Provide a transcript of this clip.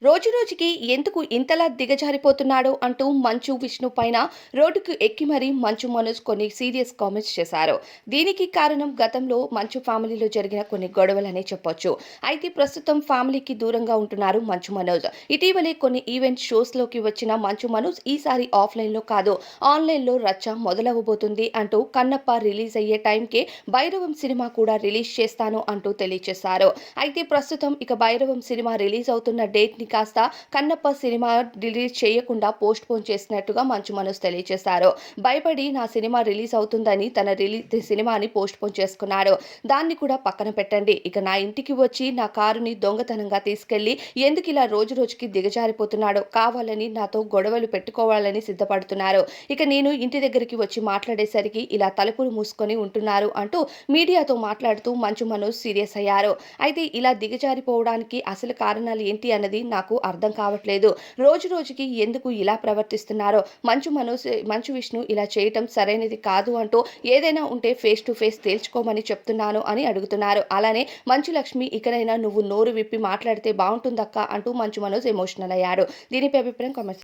రోజురోజుకి ఎందుకు ఇంతలా దిగజారిపోతున్నాడో అంటూ మంచు విష్ణు పైన రోడ్డుకు ఎక్కి మరీ మంచు మనోజ్ కొన్ని సీరియస్ కామెంట్స్ చేశారు. దీనికి కారణం గతంలో మంచు ఫ్యామిలీలో జరిగిన కొన్ని గొడవలనే చెప్పొచ్చు. అయితే ప్రస్తుతం ఫ్యామిలీకి దూరంగా ఉంటున్నారు మంచు మనోజ్. ఇటీవలే కొన్ని ఈవెంట్ షోస్లోకి వచ్చిన మంచు మనోజ్ ఈసారి ఆఫ్లైన్లో కాదు ఆన్లైన్లో రచ్చ మొదలవబోతుంది అంటూ కన్నప్ప రిలీజ్ అయ్యే టైంకే భైరవం సినిమా కూడా రిలీజ్ చేస్తాను అంటూ తెలియజేశారు. అయితే ప్రస్తుతం ఇక భైరవం సినిమా రిలీజ్ అవుతున్న డేట్ని కాస్త కన్నప్ప సినిమా రిలీజ్ చేయకుండా పోస్ట్ పోన్ చేసినట్టుగా మంచు మనోజ్ తెలియజేశారు. భయపడి నా సినిమా రిలీజ్ అవుతుందని తన సినిమాని పోస్ట్ పోన్ చేసుకున్నాడు. దాన్ని కూడా పక్కన పెట్టండి. ఇక నా ఇంటికి వచ్చి నా కారుని దొంగతనంగా తీసుకెళ్లి ఎందుకు ఇలా రోజు రోజుకి దిగజారిపోతున్నాడో, కావాలని నాతో గొడవలు పెట్టుకోవాలని సిద్ధపడుతున్నారు. ఇక నేను ఇంటి దగ్గరికి వచ్చి మాట్లాడేసరికి ఇలా తలుపులు మూసుకొని ఉంటున్నారు అంటూ మీడియాతో మాట్లాడుతూ మంచు మనోజ్ సీరియస్ అయ్యారు. అయితే ఇలా దిగజారిపోవడానికి అసలు కారణాలు ఏంటి అన్నది నాకు అర్థం కావట్లేదు. రోజు రోజుకి ఎందుకు ఇలా ప్రవర్తిస్తున్నారో, మంచు విష్ణు ఇలా చేయటం సరైనది కాదు అంటూ ఏదైనా ఉంటే ఫేస్ టు ఫేస్ తేల్చుకోమని చెప్తున్నాను అని అడుగుతున్నారు. అలానే మంచు లక్ష్మి ఇకనైనా నువ్వు నోరు విప్పి మాట్లాడితే బాగుంటుందక్క అంటూ మంచు మనోజ్ ఎమోషనల్ అయ్యారు. దీనిపై అభిప్రాయం కామెంట్స్